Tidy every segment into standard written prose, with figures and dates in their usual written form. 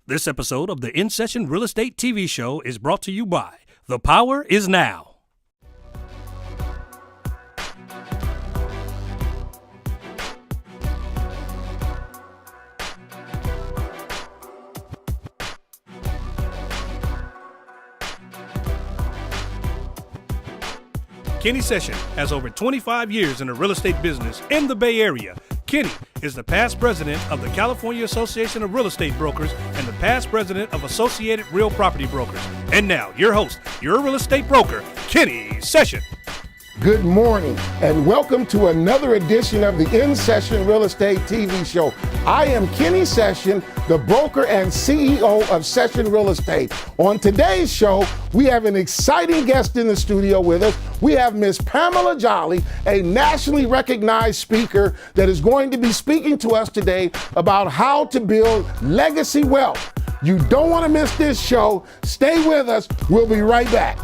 This episode of the In Session Real Estate TV show is brought to you by The Power is Now. Kenny Session has over 25 years in the real estate business in the Bay Area. Kenny is the past president of the California Association of Real Estate Brokers and the past president of Associated Real Property Brokers. And now, your host, your real estate broker, Kenny Session. Good morning and welcome to another edition of the In Session Real Estate TV show. I am Kenny Session, the broker and CEO of Session Real Estate. On today's show, we have an exciting guest in the studio with us. We have Miss Pamela Jolley, a nationally recognized speaker that is going to be speaking to us today about how to build legacy wealth. You don't want to miss this show. Stay with us. We'll be right back.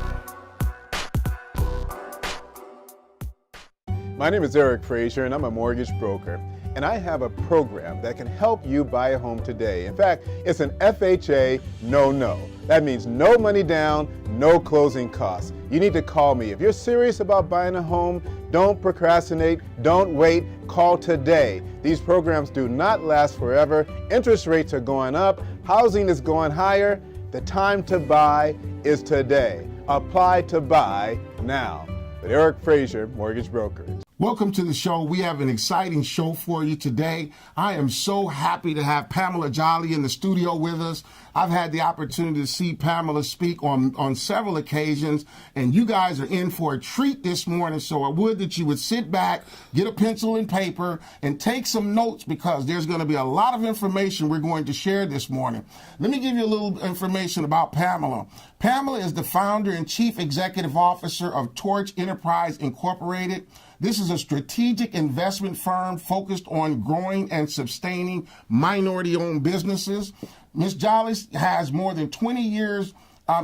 My name is Eric Frazier and I'm a mortgage broker, and I have a program that can help you buy a home today. In fact, it's an FHA no. That means no money down, no closing costs. You need to call me. If you're serious about buying a home, don't procrastinate, don't wait, call today. These programs do not last forever. Interest rates are going up, housing is going higher. The time to buy is today. Apply to buy now. With Eric Frazier, mortgage broker. Welcome to the show. We have an exciting show for you today. I am so happy to have Pamela Jolley in the studio with us. I've had the opportunity to see Pamela speak on several occasions, and you guys are in for a treat this morning, so I would that you would sit back, get a pencil and paper, and take some notes because there's going to be a lot of information we're going to share this morning. Let me give you a little information about Pamela. Pamela is the founder and chief executive officer of Torch Enterprise Incorporated. This is a strategic investment firm focused on growing and sustaining minority-owned businesses. Ms. Jolley has more than 20 years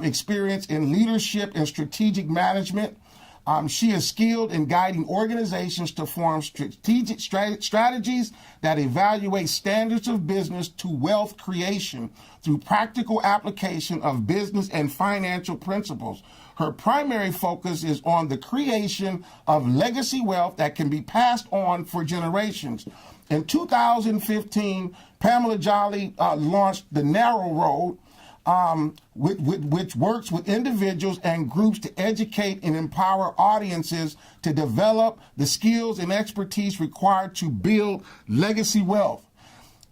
experience in leadership and strategic management. She is skilled in guiding organizations to form strategic strategies that evaluate standards of business to wealth creation through practical application of business and financial principles. Her primary focus is on the creation of legacy wealth that can be passed on for generations. In 2015, Pamela Jolley launched The Narrow Road, which works with individuals and groups to educate and empower audiences to develop the skills and expertise required to build legacy wealth.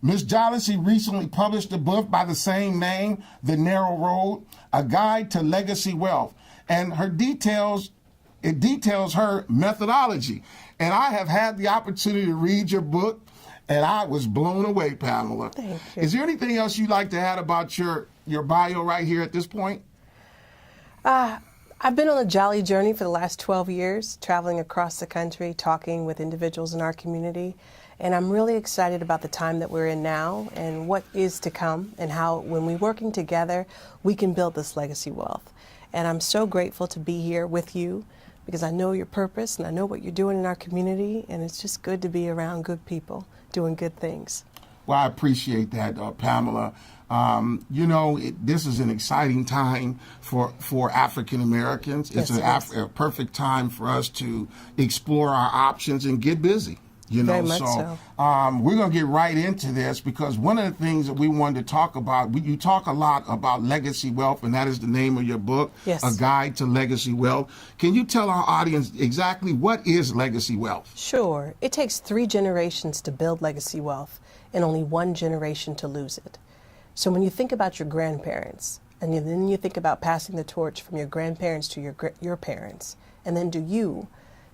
Ms. Jolley recently published a book by the same name, The Narrow Road, A Guide to Legacy Wealth. And it details her methodology. And I have had the opportunity to read your book, and I was blown away, Pamela. Thank you. Is there anything else you'd like to add about your bio right here at this point? I've been on a Jolley journey for the last 12 years, traveling across the country, talking with individuals in our community. And I'm really excited about the time that we're in now and what is to come and how, when we're working together, we can build this legacy wealth. And I'm so grateful to be here with you because I know your purpose and I know what you're doing in our community, and it's just good to be around good people doing good things. Well, I appreciate that, Pamela. This is an exciting time for African Americans. It's a perfect time for us to explore our options and get busy. Very much so. We're going to get right into this because one of the things that we wanted to talk about, you talk a lot about legacy wealth, and that is the name of your book, yes. A Guide to Legacy Wealth. Can you tell our audience exactly what is legacy wealth? Sure. It takes 3 generations to build legacy wealth and only 1 generation to lose it. So when you think about your grandparents, and then you think about passing the torch from your grandparents to your parents, and then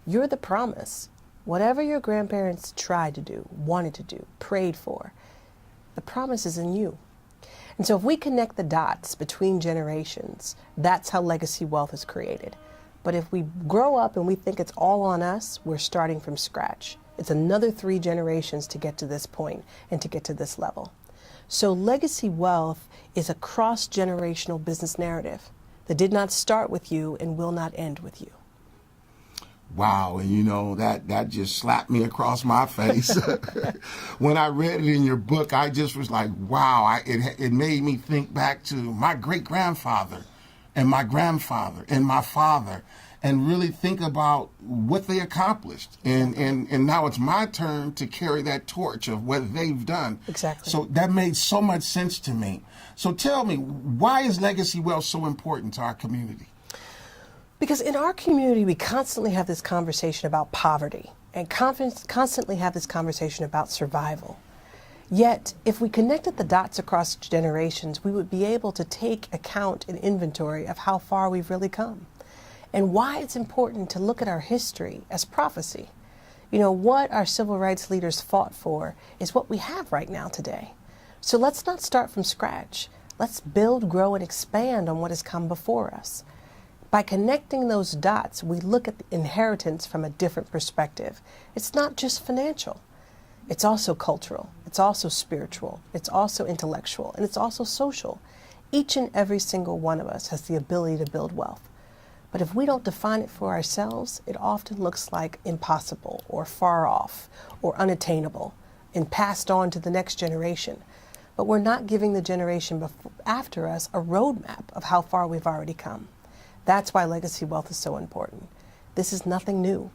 you're the promise. Whatever your grandparents tried to do, wanted to do, prayed for, the promise is in you. And so if we connect the dots between generations, that's how legacy wealth is created. But if we grow up and we think it's all on us, we're starting from scratch. It's another 3 generations to get to this point and to get to this level. So legacy wealth is a cross-generational business narrative that did not start with you and will not end with you. Wow, and you know, that just slapped me across my face. When I read it in your book, I just was like, wow, it made me think back to my great-grandfather and my grandfather and my father, and really think about what they accomplished. And now it's my turn to carry that torch of what they've done. Exactly. So that made so much sense to me. So tell me, why is legacy wealth so important to our community? Because in our community, we constantly have this conversation about poverty and constantly have this conversation about survival. Yet, if we connected the dots across generations, we would be able to take account and inventory of how far we've really come and why it's important to look at our history as prophecy. You know, what our civil rights leaders fought for is what we have right now today. So let's not start from scratch. Let's build, grow, and expand on what has come before us. By connecting those dots, we look at the inheritance from a different perspective. It's not just financial. It's also cultural. It's also spiritual. It's also intellectual. And it's also social. Each and every single one of us has the ability to build wealth. But if we don't define it for ourselves, it often looks like impossible or far off or unattainable and passed on to the next generation. But we're not giving the generation after us a roadmap of how far we've already come. That's why legacy wealth is so important. This is nothing new.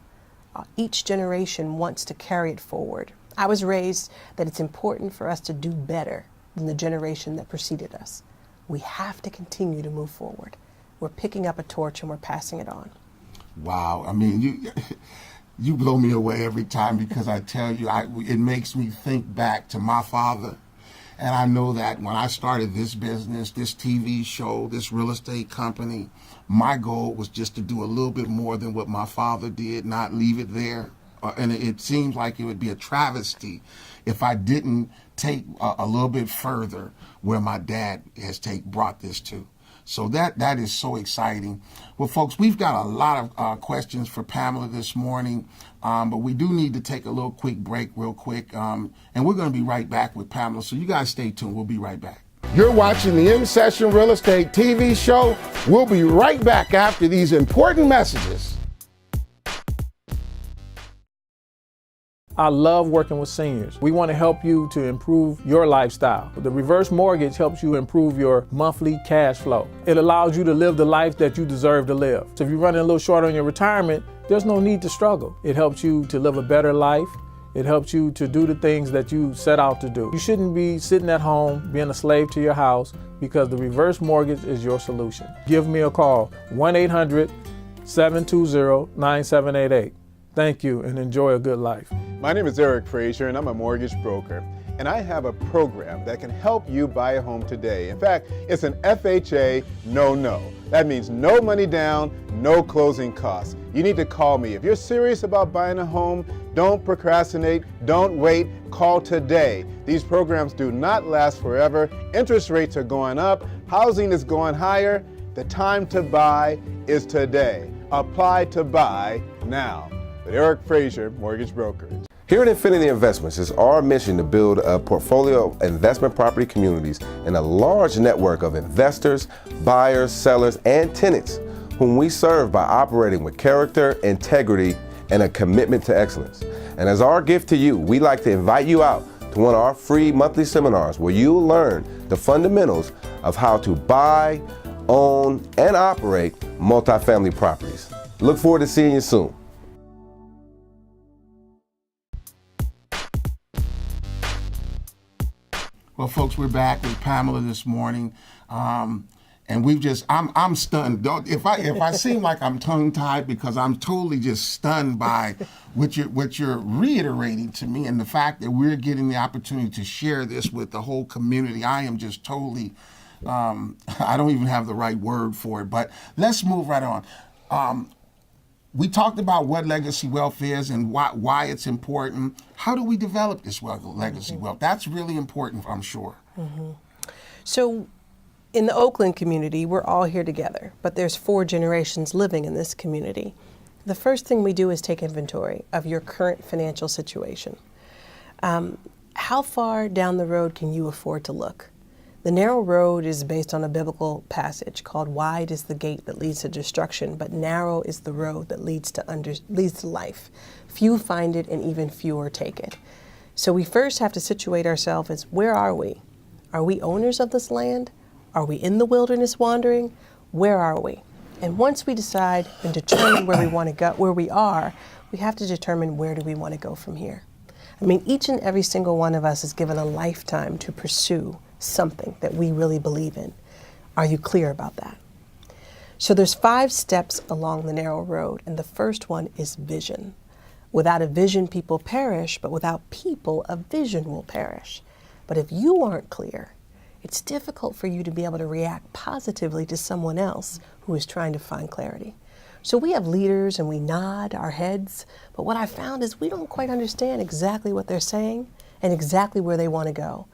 Each generation wants to carry it forward. I was raised that it's important for us to do better than the generation that preceded us. We have to continue to move forward. We're picking up a torch and we're passing it on. Wow. I mean, you blow me away every time, because I tell you, it makes me think back to my father. And I know that when I started this business, this TV show, this real estate company, my goal was just to do a little bit more than what my father did, not leave it there. And it seems like it would be a travesty if I didn't take a little bit further where my dad has brought this to. So that is so exciting. Well, folks, we've got a lot of questions for Pamela this morning, but we do need to take a little quick break real quick, and we're going to be right back with Pamela. So you guys stay tuned. We'll be right back. You're watching the In Session Real Estate TV show. We'll be right back after these important messages. I love working with seniors. We want to help you to improve your lifestyle. The reverse mortgage helps you improve your monthly cash flow. It allows you to live the life that you deserve to live. So if you're running a little short on your retirement, there's no need to struggle. It helps you to live a better life. It helps you to do the things that you set out to do. You shouldn't be sitting at home being a slave to your house, because the reverse mortgage is your solution. Give me a call, 1-800-720-9788. Thank you, and enjoy a good life. My name is Eric Frazier, and I'm a mortgage broker. And I have a program that can help you buy a home today. In fact, it's an FHA no-no. That means no money down, no closing costs. You need to call me. If you're serious about buying a home, don't procrastinate, don't wait, call today. These programs do not last forever. Interest rates are going up, housing is going higher. The time to buy is today. Apply to buy now. With Eric Frazier, Mortgage Broker. Here at Infinity Investments, it's our mission to build a portfolio of investment property communities and a large network of investors, buyers, sellers, and tenants whom we serve by operating with character, integrity, and a commitment to excellence. And as our gift to you, we'd like to invite you out to one of our free monthly seminars where you'll learn the fundamentals of how to buy, own, and operate multifamily properties. Look forward to seeing you soon. Well, folks, we're back with Pamela this morning, and I'm stunned. If I seem like I'm tongue-tied, because I'm totally just stunned by what you're reiterating to me, and the fact that we're getting the opportunity to share this with the whole community. I am just totally, I don't even have the right word for it. But let's move right on. We talked about what legacy wealth is and why it's important. How do we develop this legacy wealth? That's really important, I'm sure. Mm-hmm. So in the Oakland community, we're all here together, but there's 4 generations living in this community. The first thing we do is take inventory of your current financial situation. How far down the road can you afford to look? The narrow road is based on a biblical passage called "Wide is the gate that leads to destruction, but narrow is the road that leads to life. Few find it, and even fewer take it." So we first have to situate ourselves as, where are we? Are we owners of this land? Are we in the wilderness wandering? Where are we? And once we decide and determine where we want to go, where we are, we have to determine where do we want to go from here. I mean, each and every single one of us is given a lifetime to pursue something that we really believe in. Are you clear about that? So there's 5 steps along the narrow road, and the first one is vision. Without a vision, people perish, but without people, a vision will perish. But if you aren't clear, it's difficult for you to be able to react positively to someone else who is trying to find clarity. So we have leaders and we nod our heads, but what I found is we don't quite understand exactly what they're saying and exactly where they want to go.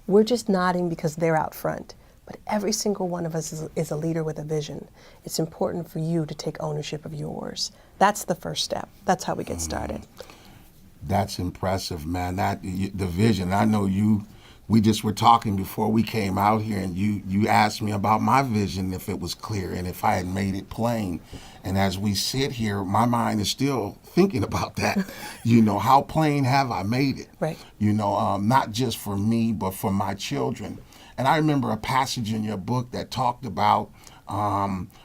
We're just nodding because they're out front. But every single one of us is a leader with a vision. It's important for you to take ownership of yours. That's the first step. That's how we get started. That's impressive, man. The vision. I know we just were talking before we came out here, and you asked me about my vision, if it was clear and if I had made it plain. And as we sit here, my mind is still thinking about that. How plain have I made it? Right. Not just for me, but for my children. And I remember a passage in your book that talked about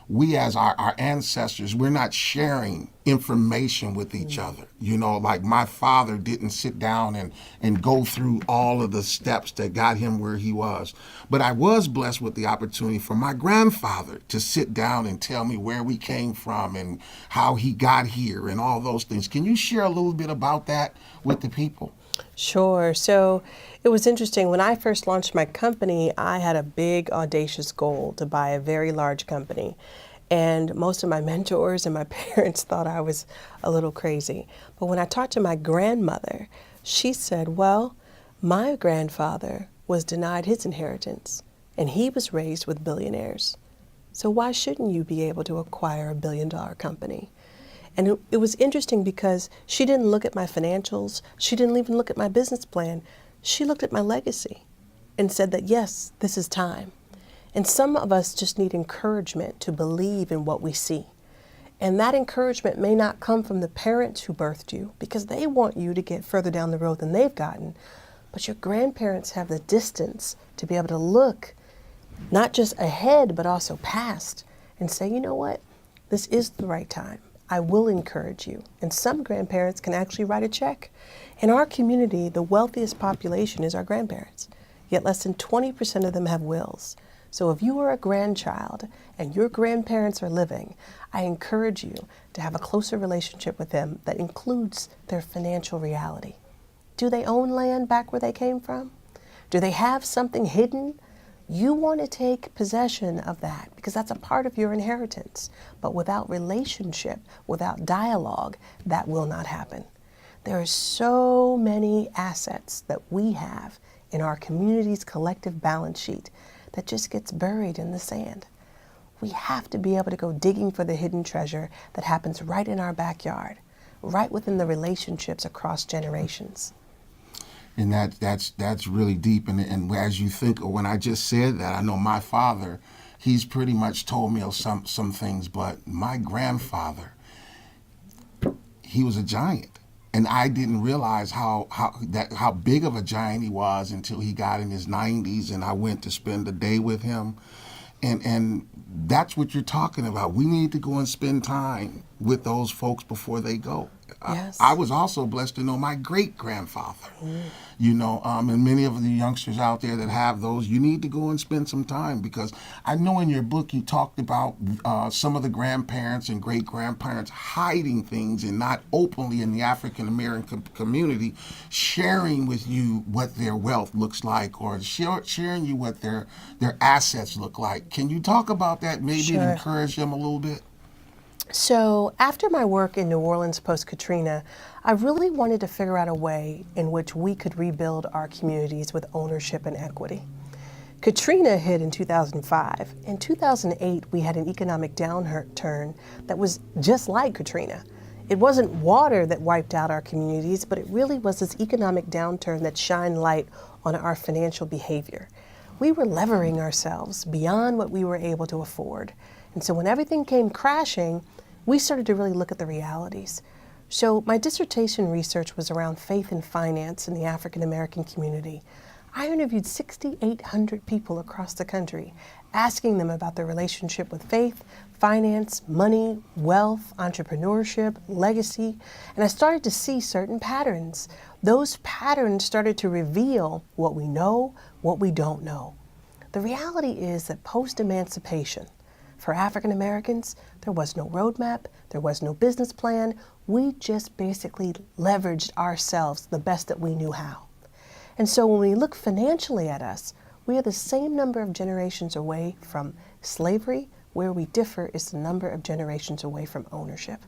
we as our ancestors, we're not sharing information with each other. Like my father didn't sit down and go through all of the steps that got him where he was. But I was blessed with the opportunity for my grandfather to sit down and tell me where we came from and how he got here and all those things. Can you share a little bit about that with the people? Sure. So it was interesting. When I first launched my company, I had a big, audacious goal to buy a very large company. And most of my mentors and my parents thought I was a little crazy. But when I talked to my grandmother, she said, well, my grandfather was denied his inheritance, and he was raised with billionaires. So why shouldn't you be able to acquire $1 billion company? And it was interesting because she didn't look at my financials. She didn't even look at my business plan. She looked at my legacy and said that, yes, this is time. And some of us just need encouragement to believe in what we see. And that encouragement may not come from the parents who birthed you, because they want you to get further down the road than they've gotten. But your grandparents have the distance to be able to look not just ahead, but also past and say, you know what, this is the right time. I will encourage you. And some grandparents can actually write a check. In our community, the wealthiest population is our grandparents, yet less than 20% of them have wills. So if you are a grandchild and your grandparents are living, I encourage you to have a closer relationship with them that includes their financial reality. Do they own land back where they came from? Do they have something hidden? You want to take possession of that because that's a part of your inheritance. But without relationship, without dialogue, that will not happen. There are so many assets that we have in our community's collective balance sheet that just gets buried in the sand. We have to be able to go digging for the hidden treasure that happens right in our backyard, right within the relationships across generations. And that's really deep. And as you think, when I just said that, I know my father, he's pretty much told me of some things, but my grandfather, he was a giant. And I didn't realize how big of a giant he was until he got in his 90s, and I went to spend a day with him. And that's what you're talking about. We need to go and spend time with those folks before they go. Yes. I was also blessed to know my great-grandfather. And many of the youngsters out there that have those, you need to go and spend some time, because I know in your book you talked about some of the grandparents and great-grandparents hiding things and not openly in the African-American community sharing with you what their wealth looks like, or sharing you what their assets look like. Can you talk about that, maybe Sure. to encourage them a little bit? So after my work in New Orleans post-Katrina, I really wanted to figure out a way in which we could rebuild our communities with ownership and equity. Katrina hit in 2005. In 2008, we had an economic downturn that was just like Katrina. It wasn't water that wiped out our communities, but it really was this economic downturn that shined light on our financial behavior. we were levering ourselves beyond what we were able to afford. And so when everything came crashing, we started to really look at the realities. So my dissertation research was around faith and finance in the African American community. I interviewed 6,800 people across the country, asking them about their relationship with faith, finance, money, wealth, entrepreneurship, legacy, and I started to see certain patterns. Those patterns started to reveal what we know, what we don't know. The reality is that post-emancipation, for African Americans, there was no roadmap, there was no business plan. We just basically leveraged ourselves the best that we knew how. And so when we look financially at us, we are the same number of generations away from slavery. Where we differ is the number of generations away from ownership.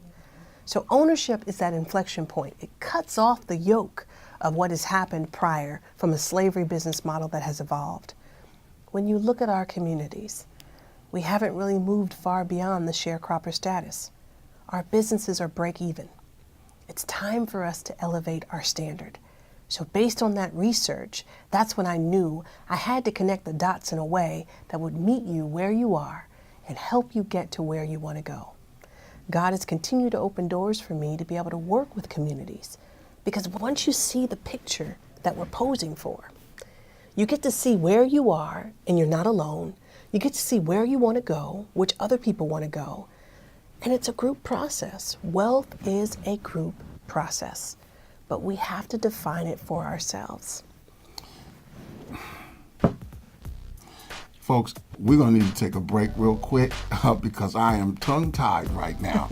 So ownership is that inflection point. It cuts off the yoke of what has happened prior from a slavery business model that has evolved. When you look at our communities, we haven't really moved far beyond the sharecropper status. Our businesses are break even. It's time for us to elevate our standard. So based on that research, that's when I knew I had to connect the dots in a way that would meet you where you are and help you get to where you want to go. God has continued to open doors for me to be able to work with communities, because once you see the picture that we're posing for, you get to see where you are and you're not alone. You get to see where you want to go, which other people want to go, and it's a group process. Wealth is a group process, but we have to define it for ourselves. Folks, we're going to need to take a break real quick because I am tongue-tied right now.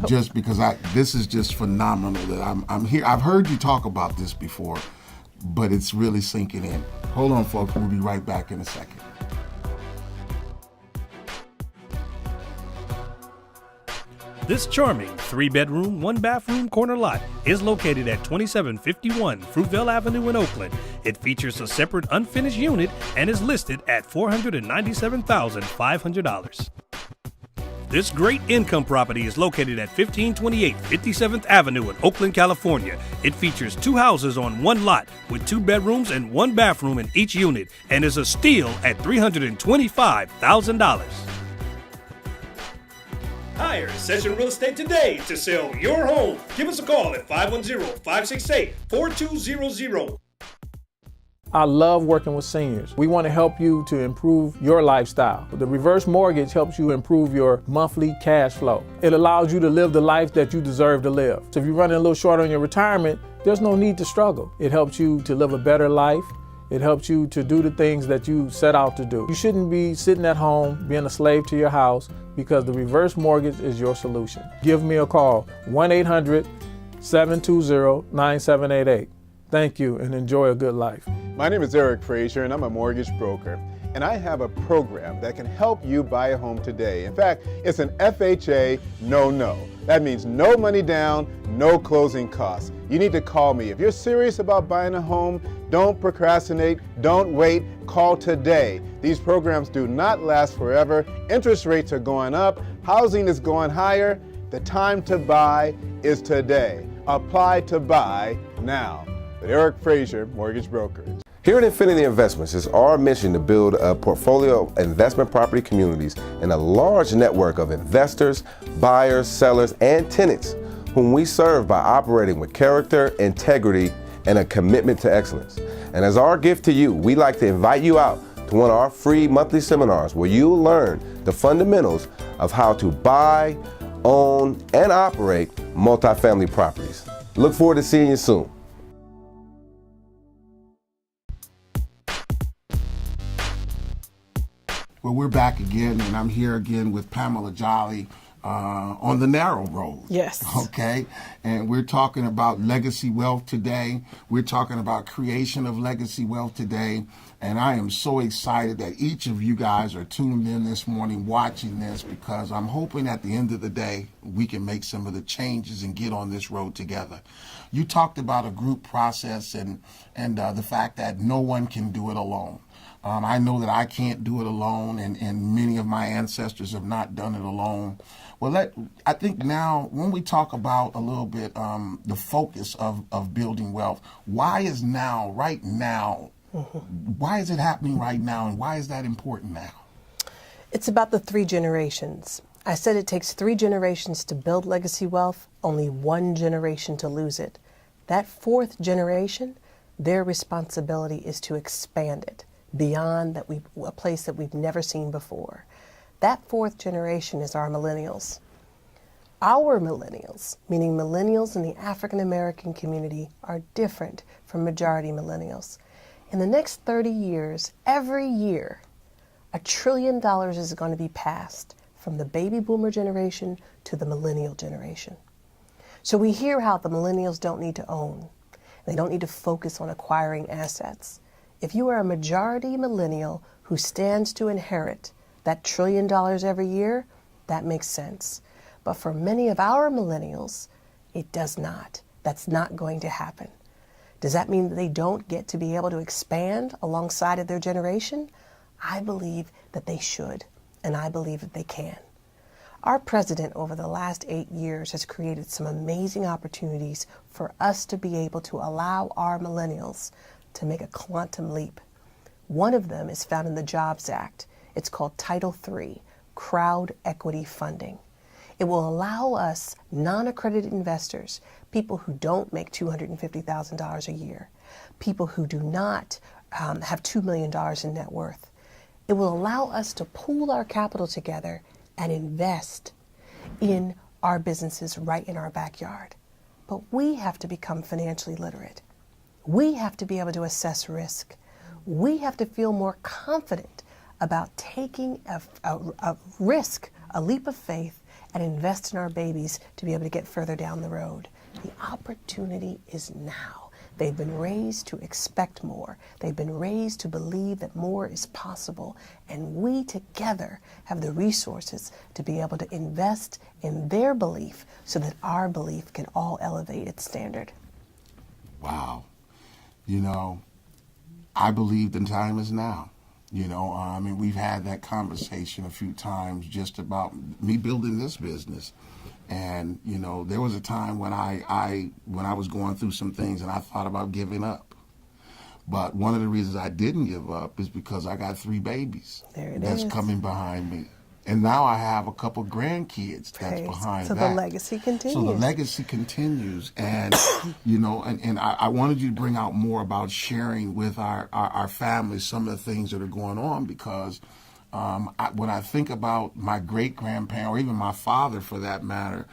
Just because this is just phenomenal that I'm here. I've heard you talk about this before, but it's really sinking in. Hold on, folks. We'll be right back in a second. This charming 3-bedroom, 1-bathroom corner lot is located at 2751 Fruitvale Avenue in Oakland. It features a separate unfinished unit and is listed at $497,500. This great income property is located at 1528 57th Avenue in Oakland, California. It features 2 houses on 1 lot with 2 bedrooms and 1 bathroom in each unit and is a steal at $325,000. Hire Session Real Estate today to sell your home. Give us a call at 510-568-4200. I love working with seniors. We want to help you to improve your lifestyle. The reverse mortgage helps you improve your monthly cash flow. It allows you to live the life that you deserve to live. So if you're running a little short on your retirement, there's no need to struggle. It helps you to live a better life. It helps you to do the things that you set out to do. You shouldn't be sitting at home being a slave to your house, because the reverse mortgage is your solution. Give me a call, 1-800-720-9788. Thank you and enjoy a good life. My name is Eric Frazier and I'm a mortgage broker. And I have a program that can help you buy a home today. In fact, it's an FHA no-no. That means no money down, no closing costs. You need to call me. If you're serious about buying a home, don't procrastinate, don't wait, call today. These programs do not last forever. Interest rates are going up, housing is going higher. The time to buy is today. Apply to buy now. With Eric Frazier, Mortgage Brokers. Here at Infinity Investments, it's our mission to build a portfolio of investment property communities and a large network of investors, buyers, sellers, and tenants whom we serve by operating with character, integrity, and a commitment to excellence. And as our gift to you, we'd like to invite you out to one of our free monthly seminars where you'll learn the fundamentals of how to buy, own, and operate multifamily properties. Look forward to seeing you soon. Well, we're back again, and I'm here again with Pamela Jolley on the narrow road. Yes. Okay. And we're talking about legacy wealth today. We're talking about creation of legacy wealth today. And I am so excited that each of you guys are tuned in this morning watching this, because I'm hoping at the end of the day we can make some of the changes and get on this road together. You talked about a group process and the fact that no one can do it alone. I know that I can't do it alone, and many of my ancestors have not done it alone. Well, I think now when we talk about a little bit the focus of building wealth, why is now, right now, Why is it happening right now, and why is that important now? It's about the 3 generations. I said it takes 3 generations to build legacy wealth, only 1 generation to lose it. That 4th generation, their responsibility is to expand it beyond a place that we've never seen before. That 4th generation is our millennials. Our millennials, meaning millennials in the African American community, are different from majority millennials. In the next 30 years, every year, $1 trillion is going to be passed from the baby boomer generation to the millennial generation. So we hear how the millennials don't need to own. They don't need to focus on acquiring assets. If you are a majority millennial who stands to inherit that $1 trillion every year, that makes sense. But for many of our millennials, it does not. That's not going to happen. Does that mean that they don't get to be able to expand alongside of their generation? I believe that they should, and I believe that they can. Our president over the last 8 years has created some amazing opportunities for us to be able to allow our millennials to make a quantum leap. One of them is found in the Jobs Act. It's called Title III, Crowd Equity Funding. It will allow us non-accredited investors, people who don't make $250,000 a year, people who do not have $2 million in net worth. It will allow us to pool our capital together and invest in our businesses right in our backyard. But we have to become financially literate. We have to be able to assess risk. We have to feel more confident about taking a risk, a leap of faith, and invest in our babies to be able to get further down the road. The opportunity is now. They've been raised to expect more. They've been raised to believe that more is possible. And we together have the resources to be able to invest in their belief so that our belief can all elevate its standard. Wow. You know, I believe the time is now. You know, I mean, we've had that conversation a few times just about me building this business. And, you know, there was a time when I was going through some things and I thought about giving up. But one of the reasons I didn't give up is because I got 3 babies that's coming behind me. And now I have a couple grandkids that's behind that. So the legacy continues. So the legacy continues. And, you know, and I wanted you to bring out more about sharing with our families some of the things that are going on, because when I think about my great-grandparent, or even my father for that matter,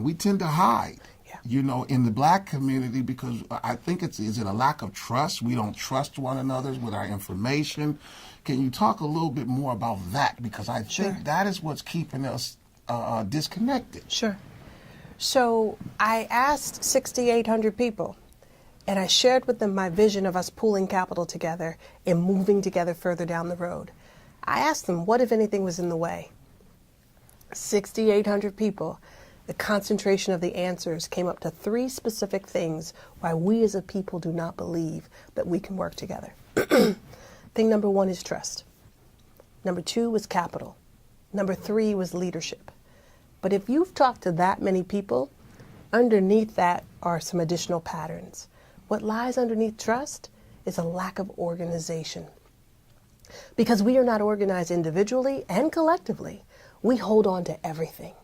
we tend to hide. You know, in the black community, because I think is it a lack of trust? We don't trust one another with our information. Can you talk a little bit more about that? Because I think that is what's keeping us disconnected. Sure. So I asked 6,800 people, and I shared with them my vision of us pooling capital together and moving together further down the road. I asked them, what, if anything, was in the way? 6,800 people. The concentration of the answers came up to 3 specific things why we as a people do not believe that we can work together. Thing number 1 is trust. Number 2 was capital. Number 3 was leadership. But if you've talked to that many people, underneath that are some additional patterns. What lies underneath trust is a lack of organization. Because we are not organized individually and collectively, we hold on to everything.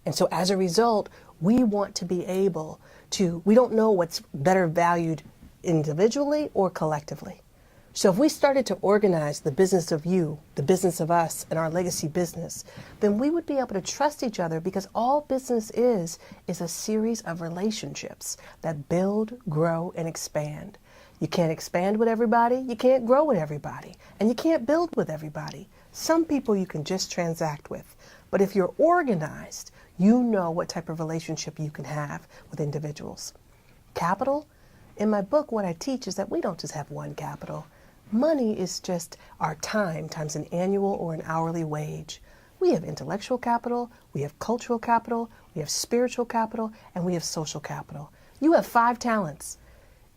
And so as a result, we want to be able to, we don't know what's better valued individually or collectively. So if we started to organize the business of you, the business of us, and our legacy business, then we would be able to trust each other, because all business is a series of relationships that build, grow, and expand. You can't expand with everybody, you can't grow with everybody, and you can't build with everybody. Some people you can just transact with. But if you're organized, you know what type of relationship you can have with individuals. Capital, in my book, what I teach is that we don't just have one capital. Money is just our time times an annual or an hourly wage. We have intellectual capital, we have cultural capital, we have spiritual capital, and we have social capital. You have 5 talents.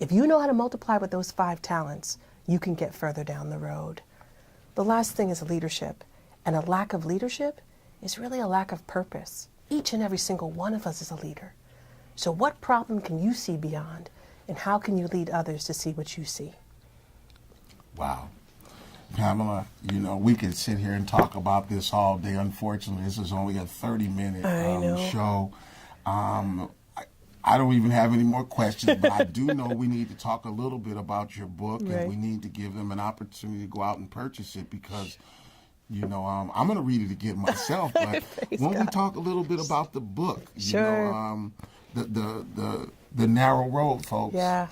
If you know how to multiply with those 5 talents, you can get further down the road. The last thing is leadership. And a lack of leadership is really a lack of purpose. Each and every single one of us is a leader. So what problem can you see beyond, and how can you lead others to see what you see? Wow. Pamela, you know, we could sit here and talk about this all day. Unfortunately, this is only a 30-minute show. I don't even have any more questions, but I do know we need to talk a little bit about your book, and we need to give them an opportunity to go out and purchase it because, you know, I'm going to read it again myself. But when we talk a little bit about the book, you know, the narrow road, folks. Yeah.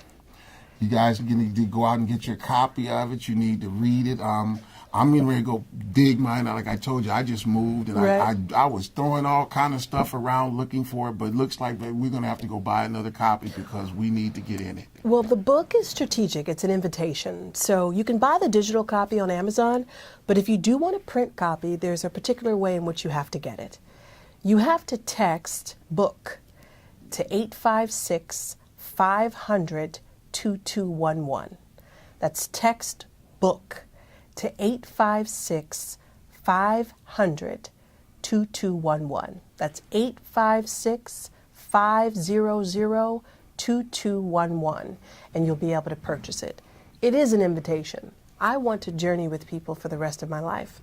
You guys need to go out and get your copy of it. You need to read it. I'm getting ready to go dig mine out. Like I told you, I just moved, and I was throwing all kind of stuff around looking for it, but it looks like we're going to have to go buy another copy because we need to get in it. Well, the book is strategic. It's an invitation. So you can buy the digital copy on Amazon, but if you do want a print copy, there's a particular way in which you have to get it. You have to text book to 856-500-2211. That's text book to 856-500-2211. That's 856-500-2211, and you'll be able to purchase it. It is an invitation. I want to journey with people for the rest of my life.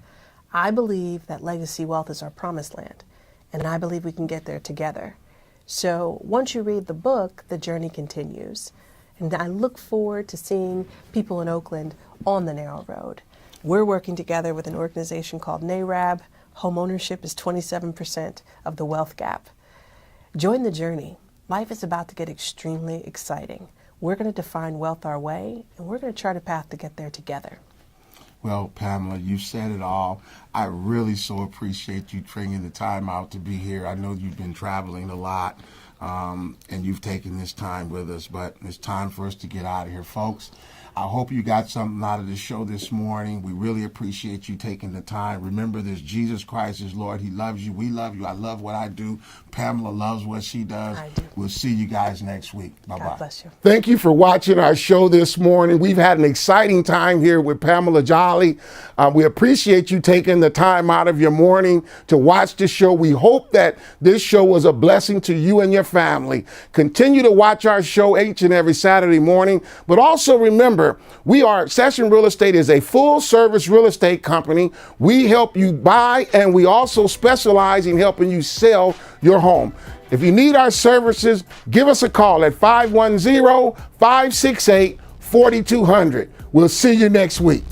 I believe that legacy wealth is our promised land, and I believe we can get there together. So once you read the book, the journey continues. And I look forward to seeing people in Oakland on the narrow road. We're working together with an organization called NARAB. Home ownership is 27% of the wealth gap. Join the journey. Life is about to get extremely exciting. We're going to define wealth our way, and we're going to chart a path to get there together. Well, Pamela, you said it all. I really so appreciate you taking the time out to be here. I know you've been traveling a lot, and you've taken this time with us, but it's time for us to get out of here, folks. I hope you got something out of the show this morning. We really appreciate you taking the time. Remember this, Jesus Christ is Lord. He loves you. We love you. I love what I do. Pamela loves what she does. I do. We'll see you guys next week. Bye-bye. God bless you. Thank you for watching our show this morning. We've had an exciting time here with Pamela Jolley. We appreciate you taking the time out of your morning to watch the show. We hope that this show was a blessing to you and your family. Continue to watch our show each and every Saturday morning, but also remember, Session Real Estate is a full-service real estate company. We help you buy, and we also specialize in helping you sell your home. If you need our services, give us a call at 510-568-4200. We'll see you next week.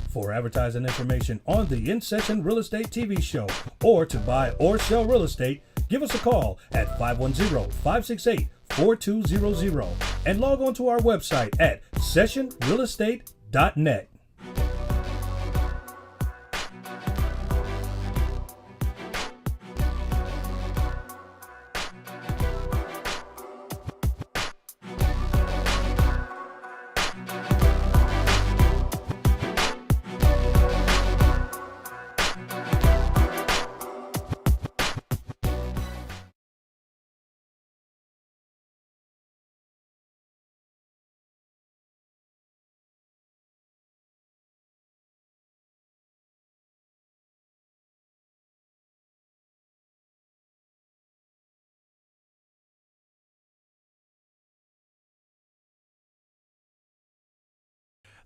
For advertising information on the In Session Real Estate TV show or to buy or sell real estate, give us a call at 510-568-4200 and log on to our website at sessionrealestate.net.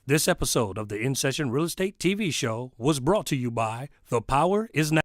This episode of the In Session Real Estate TV show was brought to you by The Power Is Now.